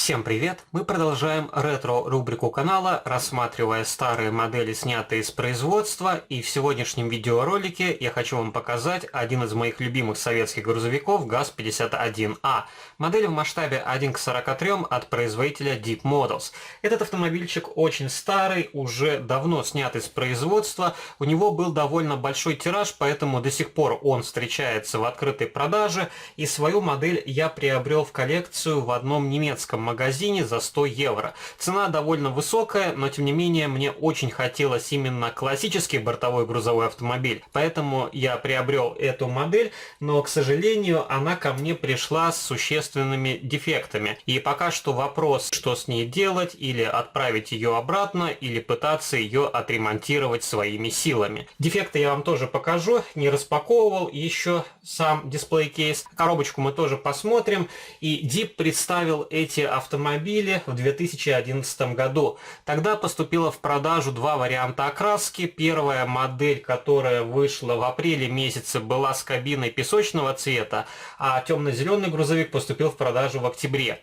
Всем привет! Мы продолжаем ретро-рубрику канала, рассматривая старые модели, снятые с производства, и в сегодняшнем видеоролике я хочу вам показать один из моих любимых советских грузовиков ГАЗ-51А. Модель в масштабе 1 к 43 от производителя Deep Models. Этот автомобильчик очень старый, уже давно снятый с производства, у него был довольно большой тираж, поэтому до сих пор он встречается в открытой продаже, и свою модель я приобрел в коллекцию в одном немецком магазине за 100 евро. Цена довольно высокая, но тем не менее мне очень хотелось именно классический бортовой грузовой автомобиль, поэтому я приобрел эту модель, но, к сожалению, она ко мне пришла с существенными дефектами. И пока что вопрос, что с ней делать, или отправить ее обратно, или пытаться ее отремонтировать своими силами. Дефекты я вам тоже покажу, не распаковывал еще сам дисплей-кейс. Коробочку мы тоже посмотрим. И Deep представил эти автомобили в 2011 году. Тогда поступило в продажу два варианта окраски. Первая модель, которая вышла в апреле месяце, была с кабиной песочного цвета, а темно-зеленый грузовик поступил в продажу в октябре.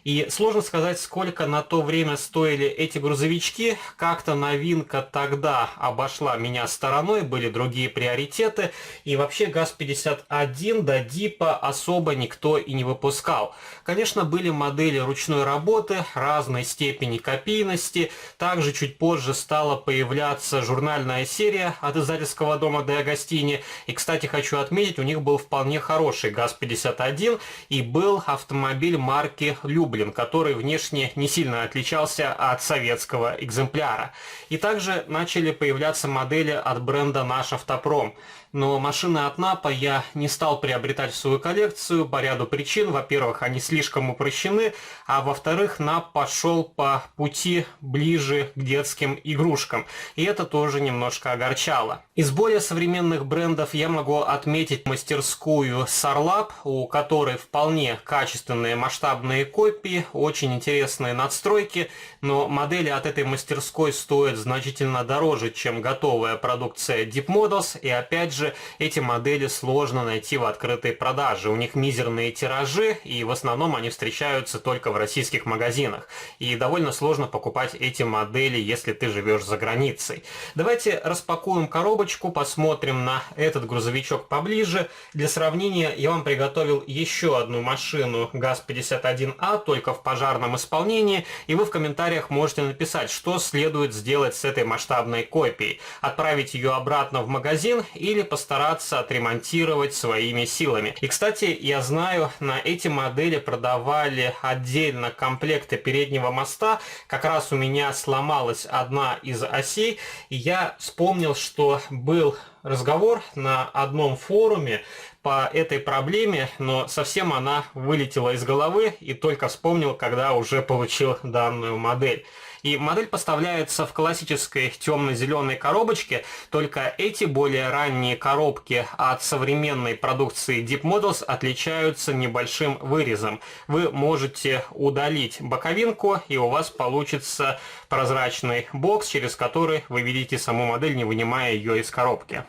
И сложно сказать, сколько на то время стоили эти грузовички. Как-то новинка тогда обошла меня стороной, были другие приоритеты. И вообще ГАЗ-51 до Дипа особо никто и не выпускал. Конечно, были модели ручной работы разной степени копийности. Также чуть позже стала появляться журнальная серия от издательского дома Де Агостини. И, кстати, хочу отметить, у них был вполне хороший ГАЗ-51 и был автомобиль марки Люблин, который внешне не сильно отличался от советского экземпляра. И также начали появляться модели от бренда Наш Автопром. Но машины от НАПа я не стал приобретать в свою коллекцию по ряду причин. Во-первых, они слишком упрощены, а во-вторых, НАП пошел по пути ближе к детским игрушкам. И это тоже немножко огорчало. Из более современных брендов я могу отметить мастерскую Sarlab, у которой вполне качественные масштабные копии, очень интересные надстройки, но модели от этой мастерской стоят значительно дороже, чем готовая продукция Deep Models, и опять же, эти модели сложно найти в открытой продаже. У них мизерные тиражи, и в основном они встречаются только в российских магазинах. И довольно сложно покупать эти модели, если ты живешь за границей. Давайте распакуем коробочку, посмотрим на этот грузовичок поближе. Для сравнения я вам приготовил еще одну машину ГАЗ-51А, только в пожарном исполнении, и вы в комментариях можете написать, что следует сделать с этой масштабной копией. Отправить ее обратно в магазин или постараться отремонтировать своими силами. И, кстати, я знаю, на эти модели продавали отдельно комплекты переднего моста. Как раз у меня сломалась одна из осей, и я вспомнил, что был разговор на одном форуме по этой проблеме, но совсем она вылетела из головы, и только вспомнил, когда уже получил данную модель. И модель поставляется в классической темно-зеленой коробочке, только эти более ранние коробки от современной продукции Deep Models отличаются небольшим вырезом. Вы можете удалить боковинку, и у вас получится прозрачный бокс, через который вы видите саму модель, не вынимая ее из коробки.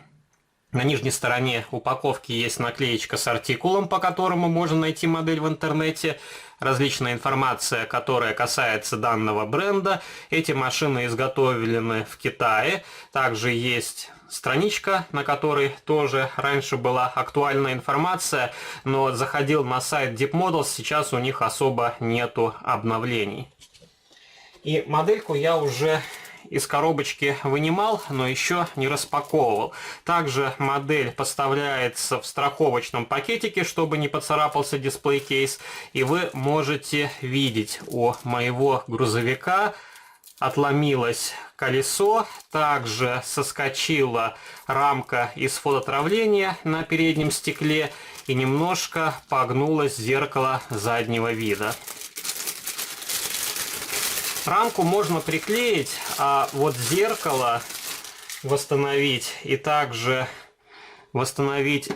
На нижней стороне упаковки есть наклеечка с артикулом, по которому можно найти модель в интернете. Различная информация, которая касается данного бренда. Эти машины изготовлены в Китае. Также есть страничка, на которой тоже раньше была актуальная информация, но заходил на сайт Deep Models, сейчас у них особо нету обновлений. И модельку я уже из коробочки вынимал, но еще не распаковывал. Также модель поставляется в страховочном пакетике, чтобы не поцарапался дисплей-кейс. И вы можете видеть, у моего грузовика отломилось колесо, также соскочила рамка из фототравления на переднем стекле и немножко погнулось зеркало заднего вида. Рамку можно приклеить, а вот зеркало восстановить и также восстановить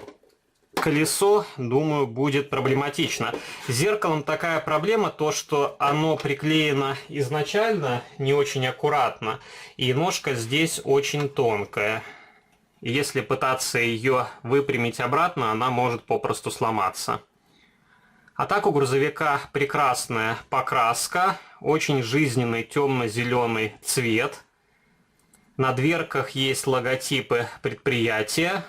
колесо, думаю, будет проблематично. С зеркалом такая проблема, то что оно приклеено изначально не очень аккуратно, и ножка здесь очень тонкая. Если пытаться ее выпрямить обратно, она может попросту сломаться. А так у грузовика прекрасная покраска, очень жизненный темно-зеленый цвет. На дверках есть логотипы предприятия.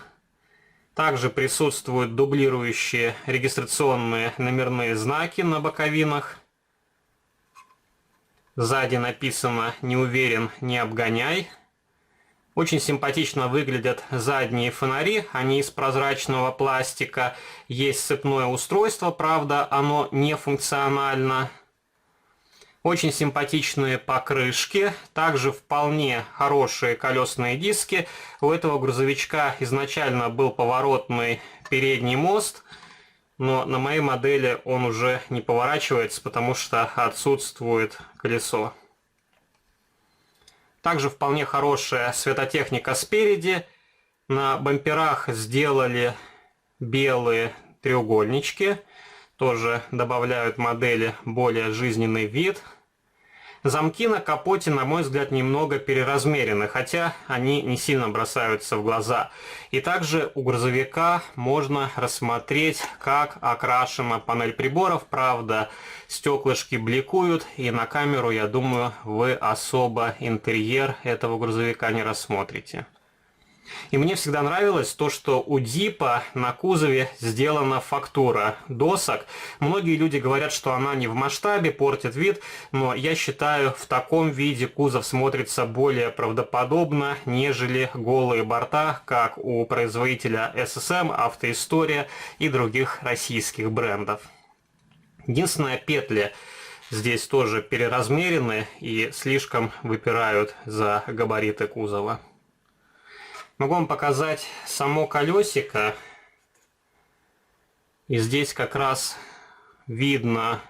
Также присутствуют дублирующие регистрационные номерные знаки на боковинах. Сзади написано «Не уверен, не обгоняй». Очень симпатично выглядят задние фонари, они из прозрачного пластика. Есть цепное устройство, правда, оно не функционально. Очень симпатичные покрышки, также вполне хорошие колесные диски. У этого грузовичка изначально был поворотный передний мост, но на моей модели он уже не поворачивается, потому что отсутствует колесо. Также вполне хорошая светотехника спереди. На бамперах сделали белые треугольнички. Тоже добавляют модели более жизненный вид. Замки на капоте, на мой взгляд, немного переразмерены, хотя они не сильно бросаются в глаза. И также у грузовика можно рассмотреть, как окрашена панель приборов. Правда, стеклышки бликуют, и на камеру, я думаю, вы особо интерьер этого грузовика не рассмотрите. И мне всегда нравилось то, что у Дипа на кузове сделана фактура досок. Многие люди говорят, что она не в масштабе, портит вид, но я считаю, в таком виде кузов смотрится более правдоподобно, нежели голые борта, как у производителя SSM, Автоистория и других российских брендов. Единственное, петли здесь тоже переразмерены и слишком выпирают за габариты кузова. Могу вам показать само колесико. И здесь как раз видно,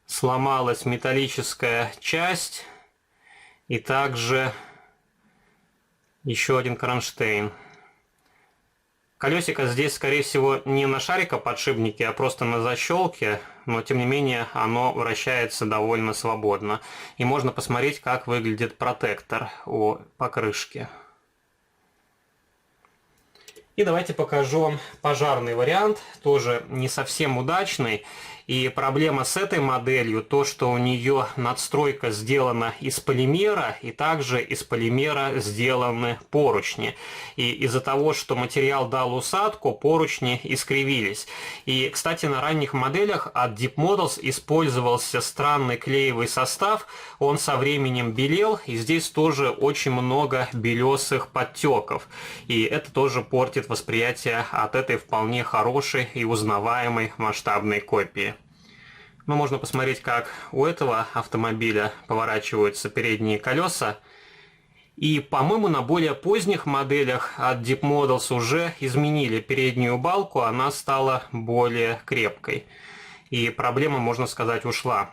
сломалась металлическая часть. И также еще один кронштейн. Колесико здесь, скорее всего, не на шарикоподшипнике, а просто на защелке. Но, тем не менее, оно вращается довольно свободно. И можно посмотреть, как выглядит протектор у покрышки. И давайте покажу вам пожарный вариант, тоже не совсем удачный. И проблема с этой моделью, то что у нее надстройка сделана из полимера, и также из полимера сделаны поручни. И из-за того, что материал дал усадку, поручни искривились. И, кстати, на ранних моделях от Deep Models использовался странный клеевый состав, он со временем белел, и здесь тоже очень много белесых подтеков. И это тоже портит восприятие от этой вполне хорошей и узнаваемой масштабной копии. Ну, можно посмотреть, как у этого автомобиля поворачиваются передние колеса. И, по-моему, на более поздних моделях от Deep Models уже изменили переднюю балку, она стала более крепкой. И проблема, можно сказать, ушла.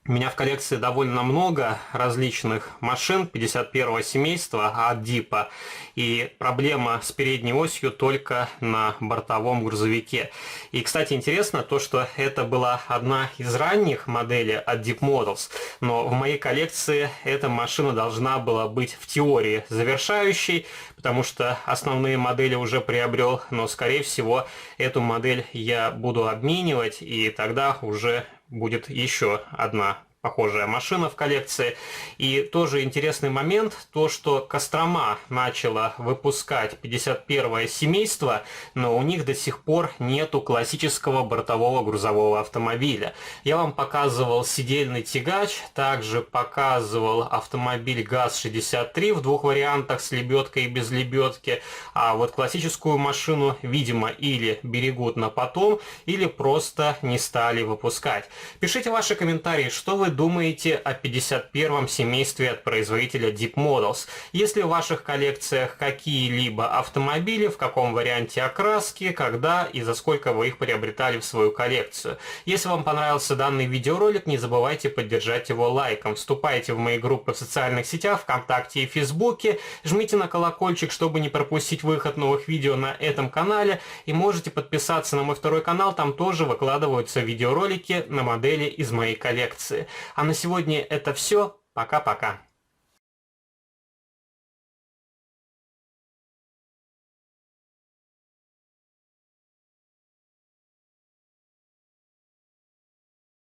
У меня в коллекции довольно много различных машин 51-го семейства от Дипа. И проблема с передней осью только на бортовом грузовике. И, кстати, интересно то, что это была одна из ранних моделей от Deep Models. Но в моей коллекции эта машина должна была быть в теории завершающей, потому что основные модели уже приобрел. Но, скорее всего, эту модель я буду обменивать, и тогда уже будет еще одна похожая машина в коллекции. И тоже интересный момент, то что Кострома начала выпускать 51-е семейство, но у них до сих пор нету классического бортового грузового автомобиля. Я вам показывал сидельный тягач, также показывал автомобиль ГАЗ-63 в двух вариантах, с лебедкой и без лебедки. А вот классическую машину, видимо, или берегут на потом, или просто не стали выпускать. Пишите ваши комментарии, что вы думаете о 51-м семействе от производителя Deep Models. Есть ли в ваших коллекциях какие-либо автомобили, в каком варианте окраски, когда и за сколько вы их приобретали в свою коллекцию. Если вам понравился данный видеоролик, не забывайте поддержать его лайком. Вступайте в мои группы в социальных сетях, ВКонтакте и Фейсбуке. Жмите на колокольчик, чтобы не пропустить выход новых видео на этом канале. И можете подписаться на мой второй канал, там тоже выкладываются видеоролики на модели из моей коллекции. А на сегодня это все. Пока-пока.